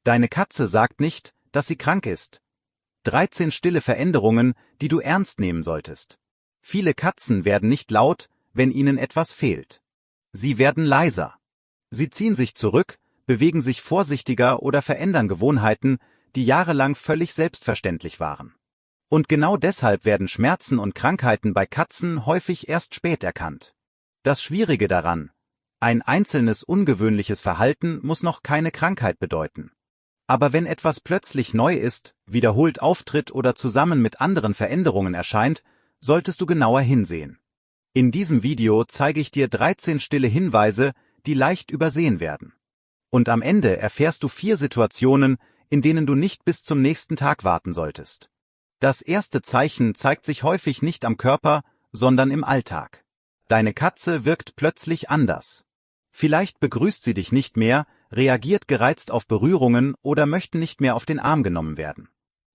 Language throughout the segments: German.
Deine Katze sagt nicht, dass sie krank ist. 13 stille Veränderungen, die du ernst nehmen solltest. Viele Katzen werden nicht laut, wenn ihnen etwas fehlt. Sie werden leiser. Sie ziehen sich zurück, bewegen sich vorsichtiger oder verändern Gewohnheiten, die jahrelang völlig selbstverständlich waren. Und genau deshalb werden Schmerzen und Krankheiten bei Katzen häufig erst spät erkannt. Das Schwierige daran: ein einzelnes ungewöhnliches Verhalten muss noch keine Krankheit bedeuten. Aber wenn etwas plötzlich neu ist, wiederholt auftritt oder zusammen mit anderen Veränderungen erscheint, solltest du genauer hinsehen. In diesem Video zeige ich dir 13 stille Hinweise, die leicht übersehen werden. Und am Ende erfährst du 4 Situationen, in denen du nicht bis zum nächsten Tag warten solltest. Das erste Zeichen zeigt sich häufig nicht am Körper, sondern im Alltag. Deine Katze wirkt plötzlich anders. Vielleicht begrüßt sie dich nicht mehr, reagiert gereizt auf Berührungen oder möchte nicht mehr auf den Arm genommen werden.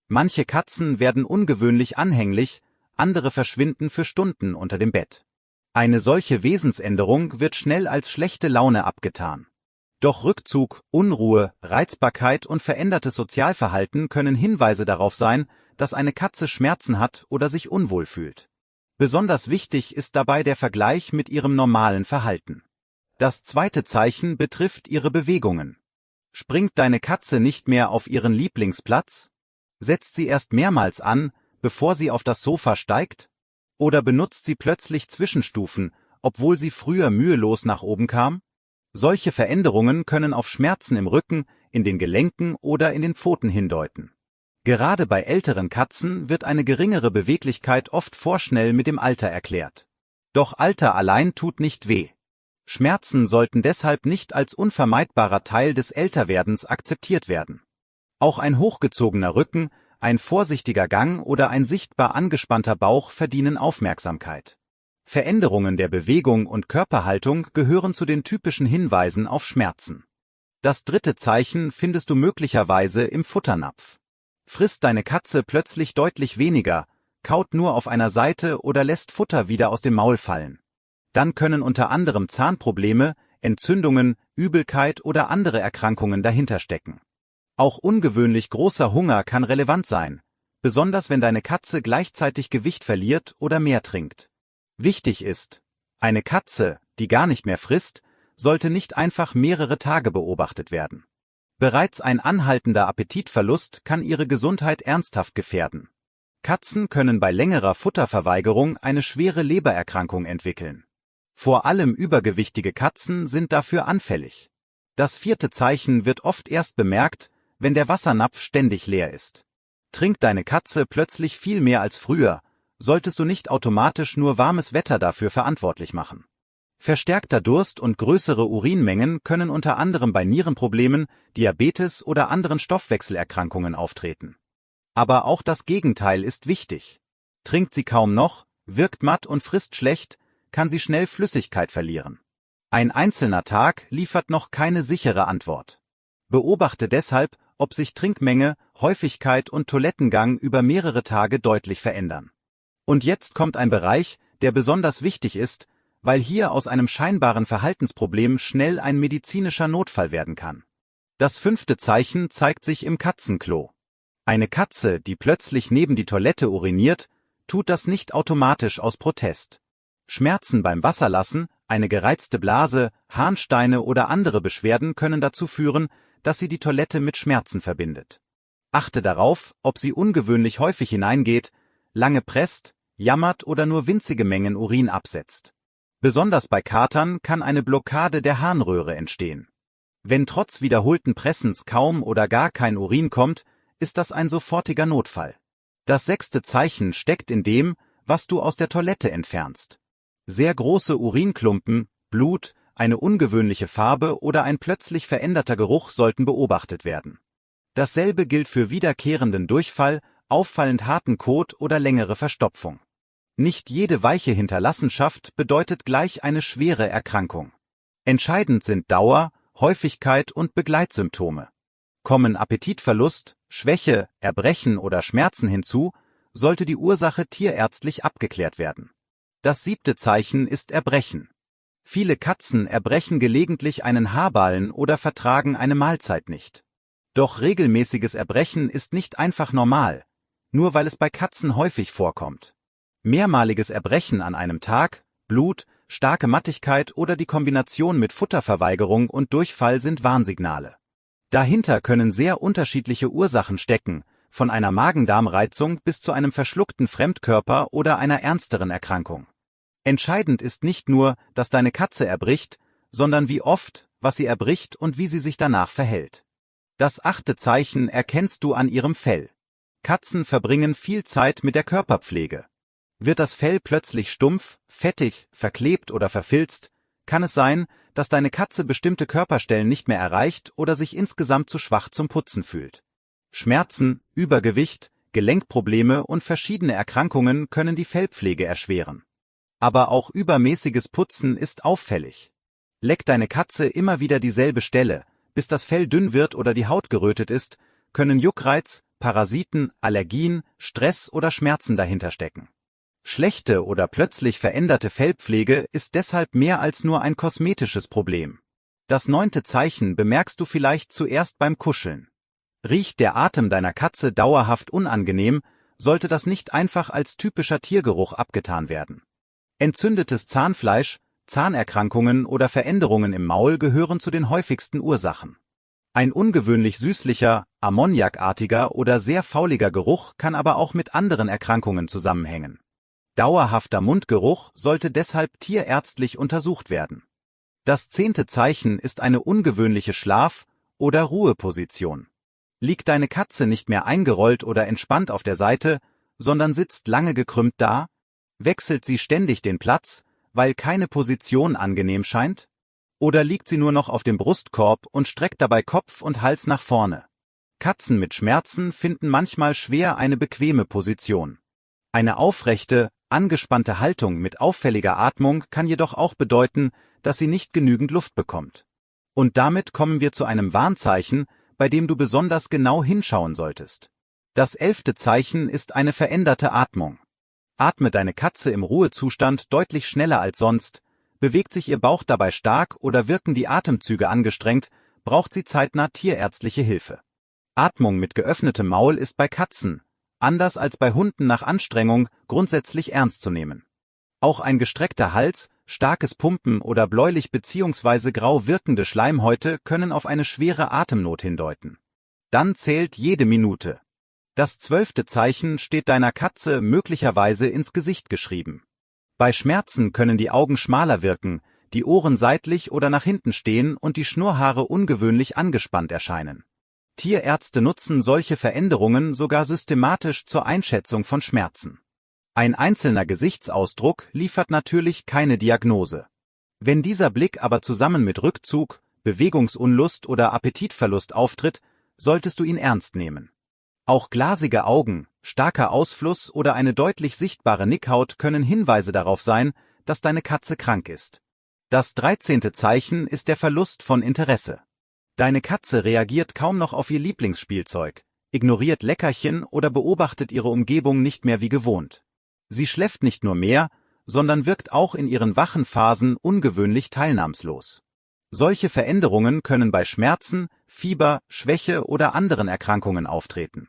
Manche Katzen werden ungewöhnlich anhänglich, andere verschwinden für Stunden unter dem Bett. Eine solche Wesensänderung wird schnell als schlechte Laune abgetan. Doch Rückzug, Unruhe, Reizbarkeit und verändertes Sozialverhalten können Hinweise darauf sein, dass eine Katze Schmerzen hat oder sich unwohl fühlt. Besonders wichtig ist dabei der Vergleich mit ihrem normalen Verhalten. Das zweite Zeichen betrifft ihre Bewegungen. Springt deine Katze nicht mehr auf ihren Lieblingsplatz? Setzt sie erst mehrmals an, bevor sie auf das Sofa steigt? Oder benutzt sie plötzlich Zwischenstufen, obwohl sie früher mühelos nach oben kam? Solche Veränderungen können auf Schmerzen im Rücken, in den Gelenken oder in den Pfoten hindeuten. Gerade bei älteren Katzen wird eine geringere Beweglichkeit oft vorschnell mit dem Alter erklärt. Doch Alter allein tut nicht weh. Schmerzen sollten deshalb nicht als unvermeidbarer Teil des Älterwerdens akzeptiert werden. Auch ein hochgezogener Rücken, ein vorsichtiger Gang oder ein sichtbar angespannter Bauch verdienen Aufmerksamkeit. Veränderungen der Bewegung und Körperhaltung gehören zu den typischen Hinweisen auf Schmerzen. Das dritte Zeichen findest du möglicherweise im Futternapf. Frisst deine Katze plötzlich deutlich weniger, kaut nur auf einer Seite oder lässt Futter wieder aus dem Maul fallen. Dann können unter anderem Zahnprobleme, Entzündungen, Übelkeit oder andere Erkrankungen dahinter stecken. Auch ungewöhnlich großer Hunger kann relevant sein, besonders wenn deine Katze gleichzeitig Gewicht verliert oder mehr trinkt. Wichtig ist: eine Katze, die gar nicht mehr frisst, sollte nicht einfach mehrere Tage beobachtet werden. Bereits ein anhaltender Appetitverlust kann ihre Gesundheit ernsthaft gefährden. Katzen können bei längerer Futterverweigerung eine schwere Lebererkrankung entwickeln. Vor allem übergewichtige Katzen sind dafür anfällig. Das vierte Zeichen wird oft erst bemerkt, wenn der Wassernapf ständig leer ist. Trinkt deine Katze plötzlich viel mehr als früher, solltest du nicht automatisch nur warmes Wetter dafür verantwortlich machen. Verstärkter Durst und größere Urinmengen können unter anderem bei Nierenproblemen, Diabetes oder anderen Stoffwechselerkrankungen auftreten. Aber auch das Gegenteil ist wichtig. Trinkt sie kaum noch, wirkt matt und frisst schlecht, kann sie schnell Flüssigkeit verlieren. Ein einzelner Tag liefert noch keine sichere Antwort. Beobachte deshalb, ob sich Trinkmenge, Häufigkeit und Toilettengang über mehrere Tage deutlich verändern. Und jetzt kommt ein Bereich, der besonders wichtig ist, weil hier aus einem scheinbaren Verhaltensproblem schnell ein medizinischer Notfall werden kann. Das fünfte Zeichen zeigt sich im Katzenklo. Eine Katze, die plötzlich neben die Toilette uriniert, tut das nicht automatisch aus Protest. Schmerzen beim Wasserlassen, eine gereizte Blase, Harnsteine oder andere Beschwerden können dazu führen, dass sie die Toilette mit Schmerzen verbindet. Achte darauf, ob sie ungewöhnlich häufig hineingeht, lange presst, jammert oder nur winzige Mengen Urin absetzt. Besonders bei Katern kann eine Blockade der Harnröhre entstehen. Wenn trotz wiederholten Pressens kaum oder gar kein Urin kommt, ist das ein sofortiger Notfall. Das sechste Zeichen steckt in dem, was du aus der Toilette entfernst. Sehr große Urinklumpen, Blut, eine ungewöhnliche Farbe oder ein plötzlich veränderter Geruch sollten beobachtet werden. Dasselbe gilt für wiederkehrenden Durchfall, auffallend harten Kot oder längere Verstopfung. Nicht jede weiche Hinterlassenschaft bedeutet gleich eine schwere Erkrankung. Entscheidend sind Dauer, Häufigkeit und Begleitsymptome. Kommen Appetitverlust, Schwäche, Erbrechen oder Schmerzen hinzu, sollte die Ursache tierärztlich abgeklärt werden. Das siebte Zeichen ist Erbrechen. Viele Katzen erbrechen gelegentlich einen Haarballen oder vertragen eine Mahlzeit nicht. Doch regelmäßiges Erbrechen ist nicht einfach normal, nur weil es bei Katzen häufig vorkommt. Mehrmaliges Erbrechen an einem Tag, Blut, starke Mattigkeit oder die Kombination mit Futterverweigerung und Durchfall sind Warnsignale. Dahinter können sehr unterschiedliche Ursachen stecken, von einer Magen-Darm-Reizung bis zu einem verschluckten Fremdkörper oder einer ernsteren Erkrankung. Entscheidend ist nicht nur, dass deine Katze erbricht, sondern wie oft, was sie erbricht und wie sie sich danach verhält. Das 8. Zeichen erkennst du an ihrem Fell. Katzen verbringen viel Zeit mit der Körperpflege. Wird das Fell plötzlich stumpf, fettig, verklebt oder verfilzt, kann es sein, dass deine Katze bestimmte Körperstellen nicht mehr erreicht oder sich insgesamt zu schwach zum Putzen fühlt. Schmerzen, Übergewicht, Gelenkprobleme und verschiedene Erkrankungen können die Fellpflege erschweren. Aber auch übermäßiges Putzen ist auffällig. Leckt deine Katze immer wieder dieselbe Stelle, bis das Fell dünn wird oder die Haut gerötet ist, können Juckreiz, Parasiten, Allergien, Stress oder Schmerzen dahinter stecken. Schlechte oder plötzlich veränderte Fellpflege ist deshalb mehr als nur ein kosmetisches Problem. Das 9. Zeichen bemerkst du vielleicht zuerst beim Kuscheln. Riecht der Atem deiner Katze dauerhaft unangenehm, sollte das nicht einfach als typischer Tiergeruch abgetan werden. Entzündetes Zahnfleisch, Zahnerkrankungen oder Veränderungen im Maul gehören zu den häufigsten Ursachen. Ein ungewöhnlich süßlicher, ammoniakartiger oder sehr fauliger Geruch kann aber auch mit anderen Erkrankungen zusammenhängen. Dauerhafter Mundgeruch sollte deshalb tierärztlich untersucht werden. Das 10. Zeichen ist eine ungewöhnliche Schlaf- oder Ruheposition. Liegt deine Katze nicht mehr eingerollt oder entspannt auf der Seite, sondern sitzt lange gekrümmt da? Wechselt sie ständig den Platz, weil keine Position angenehm scheint? Oder liegt sie nur noch auf dem Brustkorb und streckt dabei Kopf und Hals nach vorne? Katzen mit Schmerzen finden manchmal schwer eine bequeme Position. Eine aufrechte, angespannte Haltung mit auffälliger Atmung kann jedoch auch bedeuten, dass sie nicht genügend Luft bekommt. Und damit kommen wir zu einem Warnzeichen, bei dem du besonders genau hinschauen solltest. Das 11. Zeichen ist eine veränderte Atmung. Atmet deine Katze im Ruhezustand deutlich schneller als sonst, bewegt sich ihr Bauch dabei stark oder wirken die Atemzüge angestrengt, braucht sie zeitnah tierärztliche Hilfe. Atmung mit geöffnetem Maul ist bei Katzen, anders als bei Hunden nach Anstrengung, grundsätzlich ernst zu nehmen. Auch ein gestreckter Hals, starkes Pumpen oder bläulich bzw. grau wirkende Schleimhäute können auf eine schwere Atemnot hindeuten. Dann zählt jede Minute. Das 12. Zeichen steht deiner Katze möglicherweise ins Gesicht geschrieben. Bei Schmerzen können die Augen schmaler wirken, die Ohren seitlich oder nach hinten stehen und die Schnurrhaare ungewöhnlich angespannt erscheinen. Tierärzte nutzen solche Veränderungen sogar systematisch zur Einschätzung von Schmerzen. Ein einzelner Gesichtsausdruck liefert natürlich keine Diagnose. Wenn dieser Blick aber zusammen mit Rückzug, Bewegungsunlust oder Appetitverlust auftritt, solltest du ihn ernst nehmen. Auch glasige Augen, starker Ausfluss oder eine deutlich sichtbare Nickhaut können Hinweise darauf sein, dass deine Katze krank ist. Das 13. Zeichen ist der Verlust von Interesse. Deine Katze reagiert kaum noch auf ihr Lieblingsspielzeug, ignoriert Leckerchen oder beobachtet ihre Umgebung nicht mehr wie gewohnt. Sie schläft nicht nur mehr, sondern wirkt auch in ihren wachen Phasen ungewöhnlich teilnahmslos. Solche Veränderungen können bei Schmerzen, Fieber, Schwäche oder anderen Erkrankungen auftreten.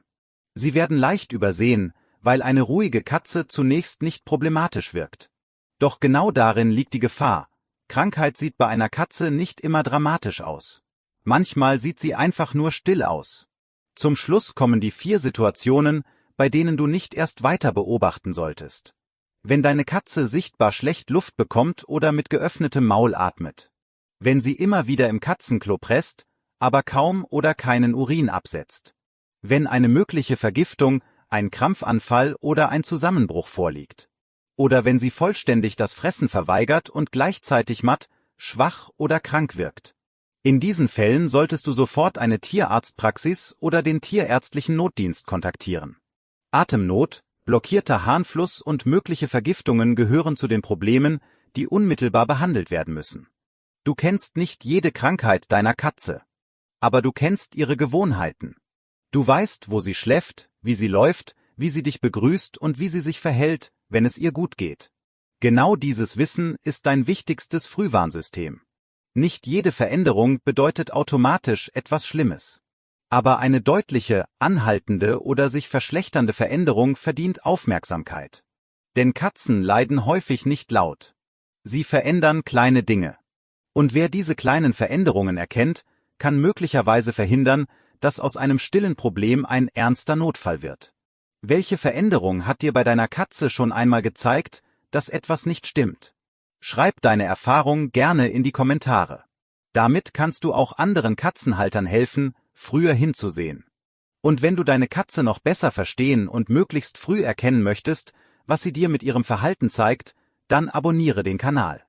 Sie werden leicht übersehen, weil eine ruhige Katze zunächst nicht problematisch wirkt. Doch genau darin liegt die Gefahr. Krankheit sieht bei einer Katze nicht immer dramatisch aus. Manchmal sieht sie einfach nur still aus. Zum Schluss kommen die 4 Situationen, bei denen du nicht erst weiter beobachten solltest. Wenn deine Katze sichtbar schlecht Luft bekommt oder mit geöffnetem Maul atmet. Wenn sie immer wieder im Katzenklo presst, aber kaum oder keinen Urin absetzt. Wenn eine mögliche Vergiftung, ein Krampfanfall oder ein Zusammenbruch vorliegt. Oder wenn sie vollständig das Fressen verweigert und gleichzeitig matt, schwach oder krank wirkt. In diesen Fällen solltest du sofort eine Tierarztpraxis oder den tierärztlichen Notdienst kontaktieren. Atemnot, blockierter Harnfluss und mögliche Vergiftungen gehören zu den Problemen, die unmittelbar behandelt werden müssen. Du kennst nicht jede Krankheit deiner Katze. Aber du kennst ihre Gewohnheiten. Du weißt, wo sie schläft, wie sie läuft, wie sie dich begrüßt und wie sie sich verhält, wenn es ihr gut geht. Genau dieses Wissen ist dein wichtigstes Frühwarnsystem. Nicht jede Veränderung bedeutet automatisch etwas Schlimmes. Aber eine deutliche, anhaltende oder sich verschlechternde Veränderung verdient Aufmerksamkeit. Denn Katzen leiden häufig nicht laut. Sie verändern kleine Dinge. Und wer diese kleinen Veränderungen erkennt, kann möglicherweise verhindern, dass aus einem stillen Problem ein ernster Notfall wird. Welche Veränderung hat dir bei deiner Katze schon einmal gezeigt, dass etwas nicht stimmt? Schreib deine Erfahrung gerne in die Kommentare. Damit kannst du auch anderen Katzenhaltern helfen, früher hinzusehen. Und wenn du deine Katze noch besser verstehen und möglichst früh erkennen möchtest, was sie dir mit ihrem Verhalten zeigt, dann abonniere den Kanal.